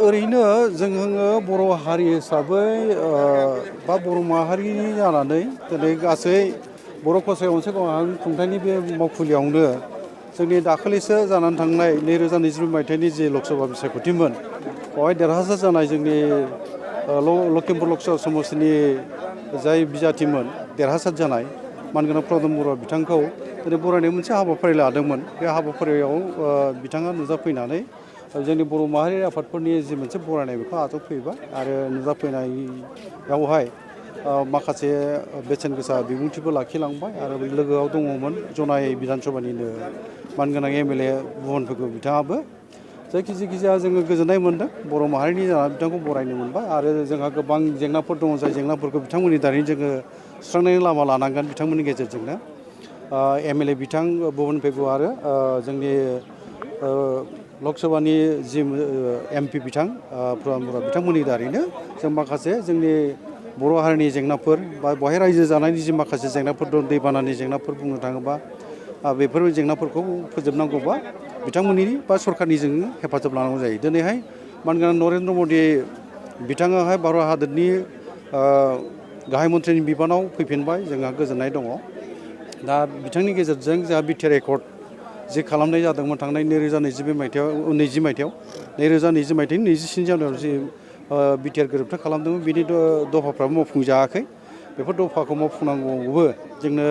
ओरैनो जोङो बर' हारि हिसाबै बा बर' माहारिनि जानानै दिनै गासै बर' फसायाव मोनसे खुंथायनि बे मावखुलियावनो जोंनि दाखालिसो जानानै थांनाय 2020 मायथाइनि जे लकसभा बिसायख'थिमोन बेवहाय देरहासार जानाय जोंनि लखिमपुर लकसभा समस्तिनि जाय बिजाथिमोन देरहासार जानाय मानगोनां प्रमद बर' बिथांखौ दिनै बरायनाय मोनसे हाबाफारि लादोंमोन। बे हाबाफारियाव बिथाङा नुजाफैनानै जोंनि बर' माहारि आफादफोरनि जि मोनसे बरायनाय बेखौ आजावफैबाय आरो नुजाफैनायावहाय माखासे बेसेन गोसा बिबुंथिबो लाखिलांबाय आरो लोगोआव दङमोन जनाय बिधान सभानिनो मानगोनां एमएलए भुबनफोरखौ बिथाङाबो जायखिजाया जोङो गोजोननाय मोन्दों बर' माहारिनि जानानै बिथांखौ बरायनो मोनबाय आरो जोंहा गोबां जेंनाफोर दङ जाय जेंनाफोरखौ बिथांमोननि दारै जोङो सुस्रांनायनि लामा लानांगोन बिथांमोननि गेजेरजोंनो एमएलए बिथां भुबन पेगु आरो जोंनि लकसभानि जि एमपि बिथां प्रमद बर' बिथांमोननि दारैनो जों माखासे जोंनि बर' हारिनि जेंनाफोर बा बेवहाय रायजो जानायनि जि माखासे जेंनाफोर दं दैबानानि जेंनाफोर बुंनो थाङोबा बेफोर जेंनाफोरखौ फोजोबनांगौबा बिथांमोननि बा सरकारनि जों हेफाजाब लानांगौ जायो। दिनैहाय मानगोनां नरेन्द्र मदि बिथाङाहाय भारत हादरनि गाहाय मन्थ्रिनि बिबानाव फैफिनबाय जोंहा गोजोननाय दङ। दा बिथांनि गेजेरजों जोंहा बिटिआर एकर्ड जि खालामनाय जादोंमोन थांनाय 2020 मायथाइनि 27 जानुवारियाव जि बिटिआर गोरोबथा खालामदोंमोन बिनि दफाफ्राबो मावफुंजायाखै। बेफोर दफाखौ मावफुंनांगौआवबो जोंनो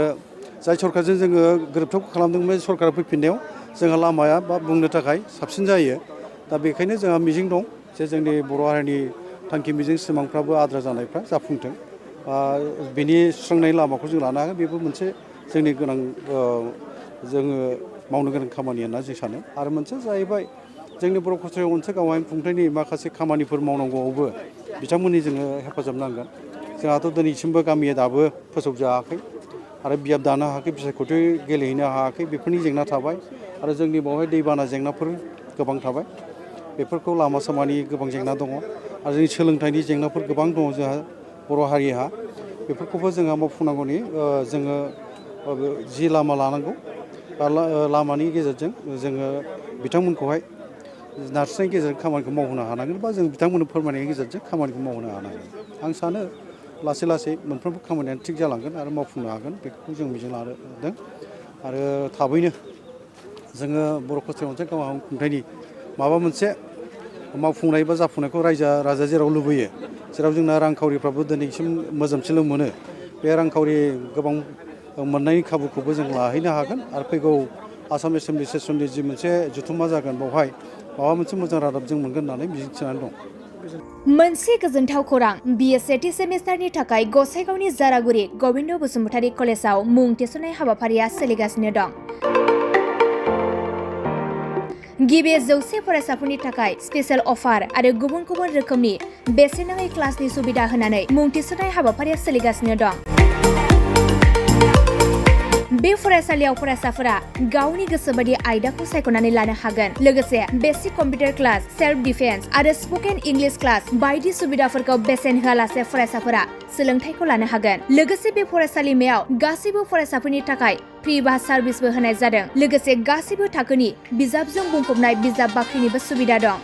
जाय सरकारजों जोङो गोरोबथाखौ खालामदोंमोन बे सरकारा फैफिननायाव जोंहा लामाया बा बुंनो थाखाय साबसिन जायो। दा बेखायनो जोंहा मिजिं दं जे जोंनि बर' हारिनि थांखि मिजिं सिमांफ्राबो आद्रा जानायफ्रा जाफुंथों। बिनि सुस्रांनायनि लामाखौ जों लानो हागोन बेबो मोनसे जोंनि गोनां जोङो मावनो गोनां खामानि होनना जों सानो। आरो मोनसे जाहैबाय जोंनि बर' खसायाव मोनसे गावारि खुंथायनि माखासे खामानिफोर मावनांगौआवबो बिथांमोननि जोङो हेफाजाब नांगोन। जोंहाथ' दिनैसिमबो गामिया दाबो फोसावजायाखै आरो बियाब दानो हायाखै बिसायख'थि गेलेहैनो हायाखै बेफोरनि जेंना थाबाय आरो जोंनि बेवहाय दैबाना जेंनाफोर गोबां थाबाय बेफोरखौ लामा सामानि गोबां जेंना दङ आरो जोंनि सोलोंथाइनि जेंनाफोर गोबां दङ जोंहा बर' हारिहा बेफोरखौबो जोङो मावफुंनांगौनि जोङो जि लामा लानांगौ बा लामानि गेजेरजों जोङो बिथांमोनखौहाय नारसिननायनि गेजेरजों खामानिखौ मावहोनो हानांगोन बा जों बिथांमोननो फोरमायनायनि गेजेरजों खामानिखौ मावहोनो हानांगोन। आं सानो लासै लासै मोनफ्रोमबो खामानियानो थिग जालांगोन आरो मावफुंनो हागोन बेखौ जों मिजिं लादों आरो थाबैनो जोङो बर' खसायाव मोनसे गावारि खुंथायनि माबा मोनसे मावफुंनाय बा जाफुंनायखौ रायजोआ जेराव लुबैयो जेराव जोंना रांखावरिफ्राबो दिनैसिम मोजोमसेल' मोनो बे रांखावरि गोबां मोननायनि खाबुखौबो जों लाहैनो हागोन आरो फैगौ आसाम एसेम्बलि सेसननि जि मोनसे जथुम्मा जागोन बेवहाय माबा मोनसे मोजां रादाब जों मोनगोन होननानै मिजिंथिनानै दं। मोनसे गोजोनथाव खौरां बिए सेथि सेमिस्टारनि थाखाय गसाइगावनि जारागुरि गबिन्द बसुमतारी कलेजाव मुं थिसननाय हाबाफारिया सोलिगासिनो दं। गिबि 100 फरायसाफोरनि थाखाय स्पेशेल अफार आरो गुबुन गुबुन रोखोमनि बेसेन नाङै क्लासनि सुबिदा होनानै मुं थिसननाय हाबाफारिया सोलिगासिनो दं। बे फरायसालियाव फरायसाफोरा गावनि गोसोबायदि आयदाखौ सायख'नानै लानो हागोन। लोगोसे basic computer class, self defence आरो स्पकेन इंलिश क्लास बायदि सुबिदाफोरखौ बेसेन होआलासे फरायसाफोरा सोलोंथाइखौ लानो हागोन। लोगोसे बे फरायसालिमायाव गासैबो फरायसाफोरनि थाखाय फ्रि बास सार्भिसबो होनाय जादों। लोगोसे गासैबो थाखोनि बिजाबजों बुंफबनाय बिजाब बाख्रिनिबो सुबिदा दं।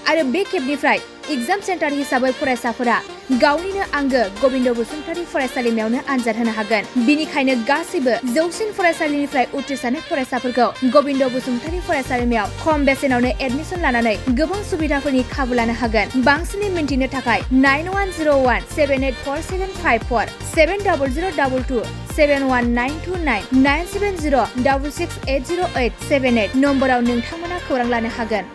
आरो बे खेबनिफ्राय एग्जाम सेन्टार हिसाबै फरायसाफोरा गावनिनो आंगो गबिन्द बसुमतारी फरायसालिमायावनो आनजाद होनो हागोन। बिनिखायनो गासैबो जौसिन फरायसालिनिफ्राय उथ्रिसारनाय फरायसाफोरखौ गबिन्द बसुमतारी फरायसालिमायाव खम बेसेनावनो एडमिसन लानानै गोबां सुबिदाफोरनि खाबु लानो हागोन। बांसिनै मिन्थिनो थाखाय 9101784754 7002 71929 97066808878 नम्बराव नोंथांमोना खौरां लानो हागोन।